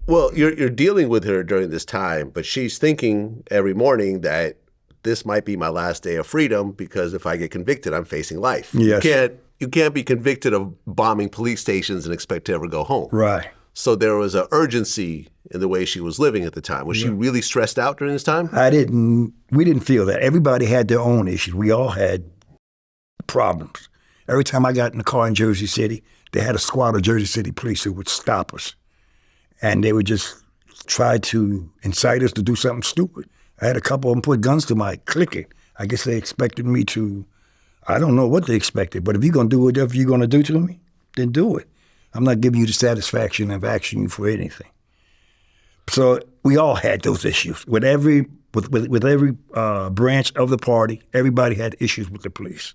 Well, you're dealing with her during this time, but she's thinking every morning that this might be my last day of freedom because if I get convicted, I'm facing life. Yes. You can't be convicted of bombing police stations and expect to ever go home. Right. So there was an urgency in the way she was living at the time. Was she really stressed out during this time? We didn't feel that. Everybody had their own issues. We all had problems. Every time I got in the car in Jersey City, they had a squad of Jersey City police who would stop us. And they would just try to incite us to do something stupid. I had a couple of them put guns to my clicker. I guess they expected me to, I don't know what they expected, but if you're going to do whatever you're going to do to me, then do it. I'm not giving you the satisfaction of asking you for anything. So we all had those issues. With every branch of the party, everybody had issues with the police.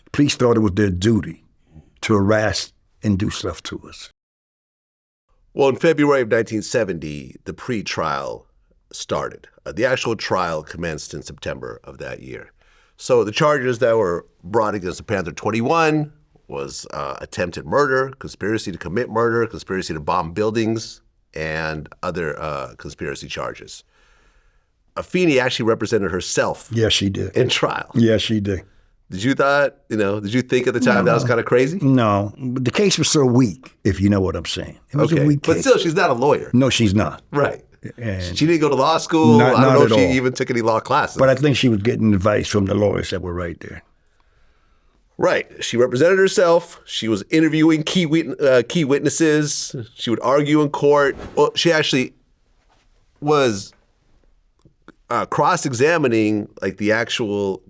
The police thought it was their duty to harass and do stuff to us. Well, in February of 1970, the pre-trial started. The actual trial commenced in September of that year. So the charges that were brought against the Panther 21 was attempted murder, conspiracy to commit murder, conspiracy to bomb buildings, and other conspiracy charges. Afeni actually represented herself. Yes, she did. In trial. Yes, she did. Did you think at the time that was kind of crazy? No, but the case was so weak, if you know what I'm saying. It was a weak case. But still, she's not a lawyer. No, she's not. Right. And she didn't go to law school. I don't know if she even took any law classes. But I think she was getting advice from the lawyers that were right there. Right. She represented herself. She was interviewing key witnesses. She would argue in court. Well, she actually was cross-examining like the actual,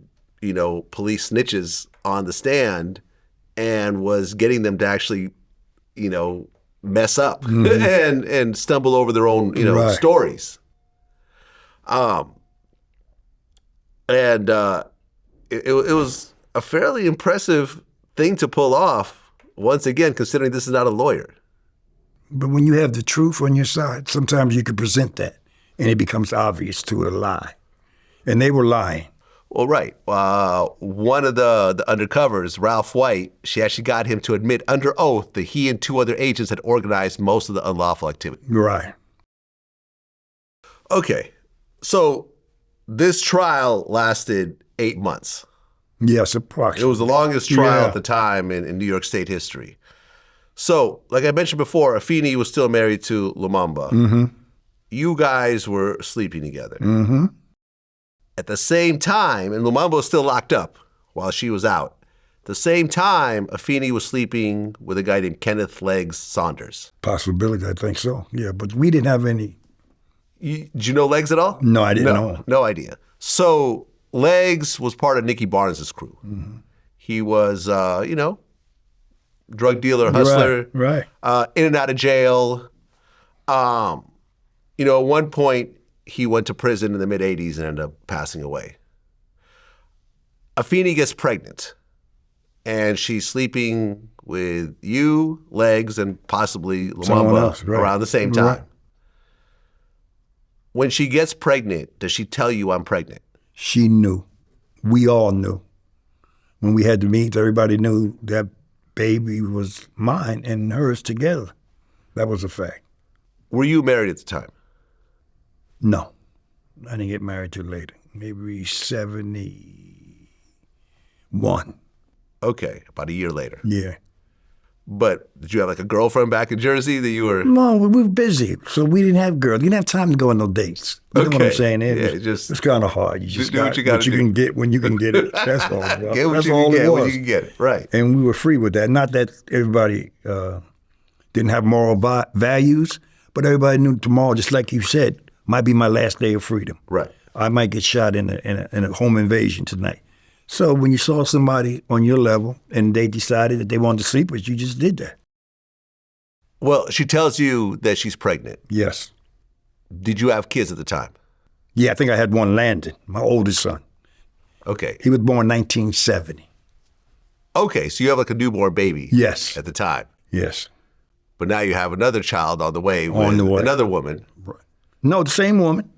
police snitches on the stand and was getting them to actually, mess up and stumble over their own, stories. It was a fairly impressive thing to pull off, once again, considering this is not a lawyer. But when you have the truth on your side, sometimes you can present that, and it becomes obvious to a lie. And they were lying. Well, right. One of the undercovers, Ralph White, she actually got him to admit under oath that he and two other agents had organized most of the unlawful activity. Right. Okay. So this trial lasted 8 months. Yes, approximately. It was the longest trial at the time in New York State history. So, like I mentioned before, Afeni was still married to Lumumba. Mm-hmm. You guys were sleeping together. Mm-hmm. At the same time, and Lumumba was still locked up while she was out. At the same time, Afeni was sleeping with a guy named Kenneth Legs Saunders. Possibility, I think so. Yeah, but we didn't have any. Did you know Legs at all? No, I didn't know. No idea. So Legs was part of Nicky Barnes's crew. Mm-hmm. He was, drug dealer, hustler, right. In and out of jail. At one point, he went to prison in the mid-'80s and ended up passing away. Afeni gets pregnant, and she's sleeping with you, Legs, and possibly Lumumba around the same time. Right. When she gets pregnant, does she tell you I'm pregnant? She knew. We all knew. When we had the meetings, everybody knew that baby was mine and hers together. That was a fact. Were you married at the time? No. I didn't get married till later. Maybe 71. Okay, about a year later. Yeah. But did you have like a girlfriend back in Jersey that you were? No, we were busy, so we didn't have girls. You didn't have time to go on no dates. You know what I'm saying? It's kind of hard. You just do what you got to do. You can get when you can get it. That's all. Bro. Get what That's you all can it get was. when you can get it. Right. And we were free with that. Not that everybody didn't have moral values, but everybody knew tomorrow, just like you said, might be my last day of freedom. Right. I might get shot in a home invasion tonight. So when you saw somebody on your level and they decided that they wanted to sleep with you, just did that. Well, she tells you that she's pregnant. Yes. Did you have kids at the time? Yeah, I think I had one, Landon, my oldest son. Okay. He was born 1970. Okay, so you have like a newborn baby. Yes. At the time. Yes. But now you have another child on the way with another woman. Right. No, the same woman.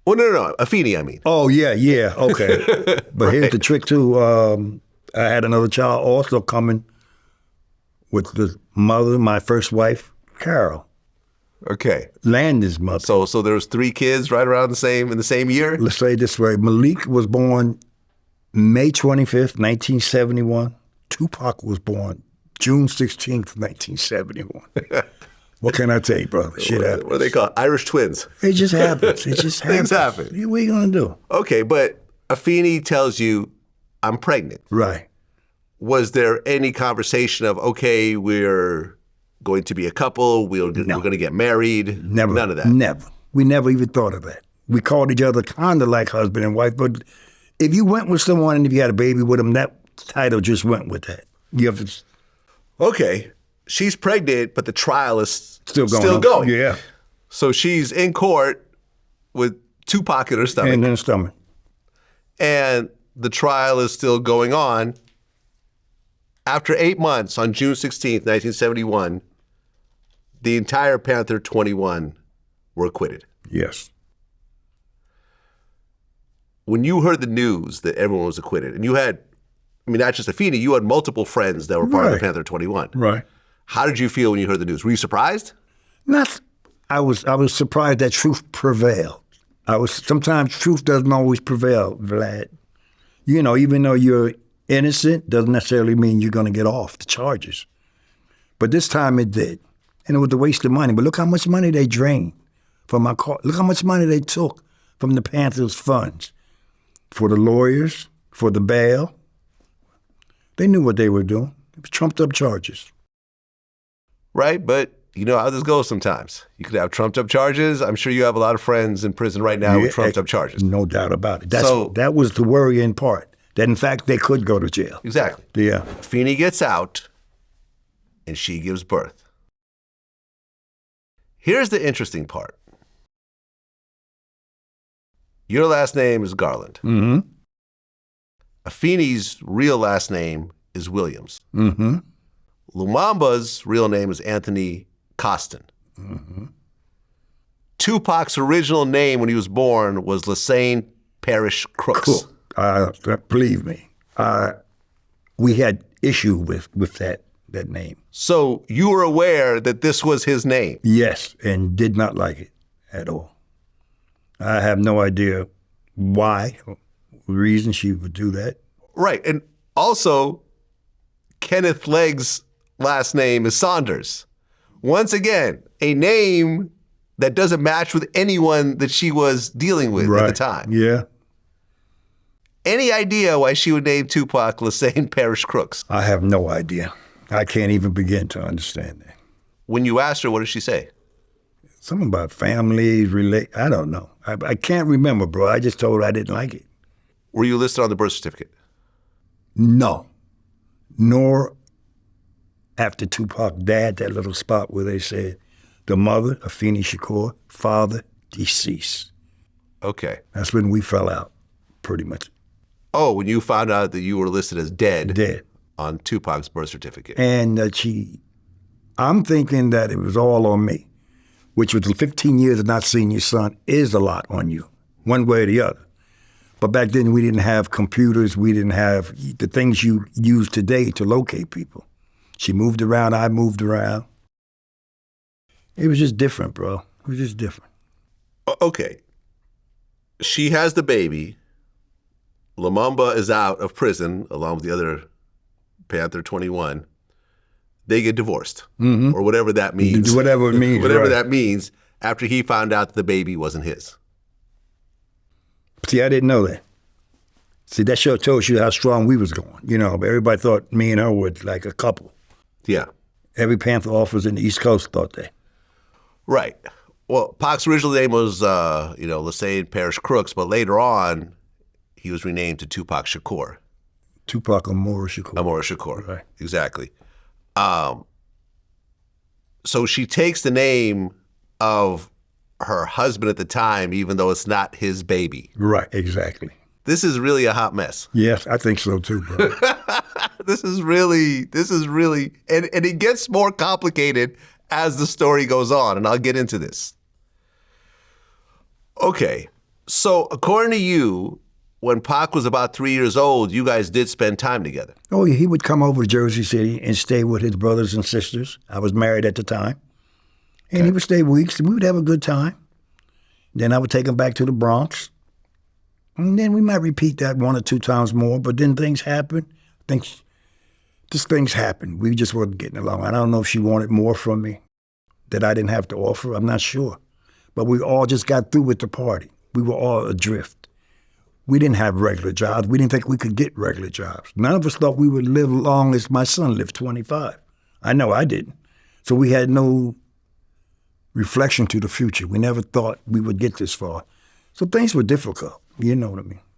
Well, no, Afeni, I mean. Oh, yeah, okay. But here's the trick, too. I had another child also coming with the mother, my first wife, Carol. Okay. Landon's mother. So there was 3 kids right around in the same year? Let's say it this way. Malik was born May 25th, 1971. Tupac was born June 16th, 1971. What can I tell you, brother? Shit happens. What are they called? Irish twins. It just happens. It just happens. Things happen. What are you going to do? Okay, but Afeni tells you, I'm pregnant. Right. Was there any conversation of, okay, we're going to be a couple, we're going to get married? Never. None of that? Never. We never even thought of that. We called each other kind of like husband and wife, but if you went with someone and if you had a baby with them, that title just went with that. You have to... Okay. She's pregnant, but the trial is Still going. Yeah. So she's in court with Tupac in her stomach. And in her stomach. And the trial is still going on. After 8 months, on June 16th, 1971, the entire Panther 21 were acquitted. Yes. When you heard the news that everyone was acquitted, and you had, I mean, not just Afeni, you had multiple friends that were part of the Panther 21. Right. How did you feel when you heard the news? Were you surprised? Not. I was surprised that truth prevailed. Sometimes truth doesn't always prevail, Vlad. You know, even though you're innocent, doesn't necessarily mean you're going to get off the charges. But this time it did. And it was a waste of money. But look how much money they drained from my car. Look how much money they took from the Panthers' funds. For the lawyers, for the bail. They knew what they were doing. It was trumped up charges. Right, but you know how this goes sometimes. You could have trumped up charges. I'm sure you have a lot of friends in prison right now with trumped up charges. No doubt about it. That was the worrying part. That in fact they could go to jail. Exactly. Yeah. Afeni gets out and she gives birth. Here's the interesting part. Your last name is Garland. Mm-hmm. Afeni's real last name is Williams. Mm-hmm. Lumumba's real name is Anthony Costin. Mm-hmm. Tupac's original name when he was born was Lassane Parish Crooks. Cool. Believe me, we had issue with that name. So you were aware that this was his name? Yes, and did not like it at all. I have no idea why, reason she would do that. Right, and also Kenneth Legg's last name is Saunders. Once again, a name that doesn't match with anyone that she was dealing with at the time. Yeah. Any idea why she would name Tupac Lassane Parish Crooks? I have no idea. I can't even begin to understand that. When you asked her, what did she say? Something about family, I don't know. I can't remember, bro. I just told her I didn't like it. Were you listed on the birth certificate? No. Nor after Tupac died, that little spot where they said, the mother, Afeni Shakur, father, deceased. Okay. That's when we fell out, pretty much. Oh, when you found out that you were listed as dead. Dead. On Tupac's birth certificate. And I'm thinking that it was all on me, which with 15 years of not seeing your son is a lot on you, one way or the other. But back then we didn't have computers, we didn't have the things you use today to locate people. She moved around, I moved around. It was just different, bro. It was just different. Okay. She has the baby. Lumumba is out of prison along with the other Panther 21. They get divorced, or whatever that means. Whatever it means. Whatever that means, after he found out that the baby wasn't his. See, I didn't know that. See, that show tells you how strong we was going. You know, everybody thought me and her were like a couple. Yeah. Every Panther officer in the East Coast thought that. Right. Well, Pac's original name was, Lassane Parish Crooks, but later on, he was renamed to Tupac Shakur. Tupac Amora Shakur. Amora Shakur, right. Exactly. So she takes the name of her husband at the time, even though it's not his baby. Right, exactly. This is really a hot mess. Yes, I think so too, bro. This is really, and it gets more complicated as the story goes on, and I'll get into this. Okay, so according to you, when Pac was about 3 years old, you guys did spend time together. Oh, yeah, he would come over to Jersey City and stay with his brothers and sisters. I was married at the time. And he would stay weeks, and we would have a good time. Then I would take him back to the Bronx. And then we might repeat that 1 or 2 times more, but then things happen. Things happen. We just weren't getting along. I don't know if she wanted more from me that I didn't have to offer. I'm not sure. But we all just got through with the party. We were all adrift. We didn't have regular jobs. We didn't think we could get regular jobs. None of us thought we would live long as my son lived, 25. I know I didn't. So we had no reflection to the future. We never thought we would get this far. So things were difficult. You know what I mean?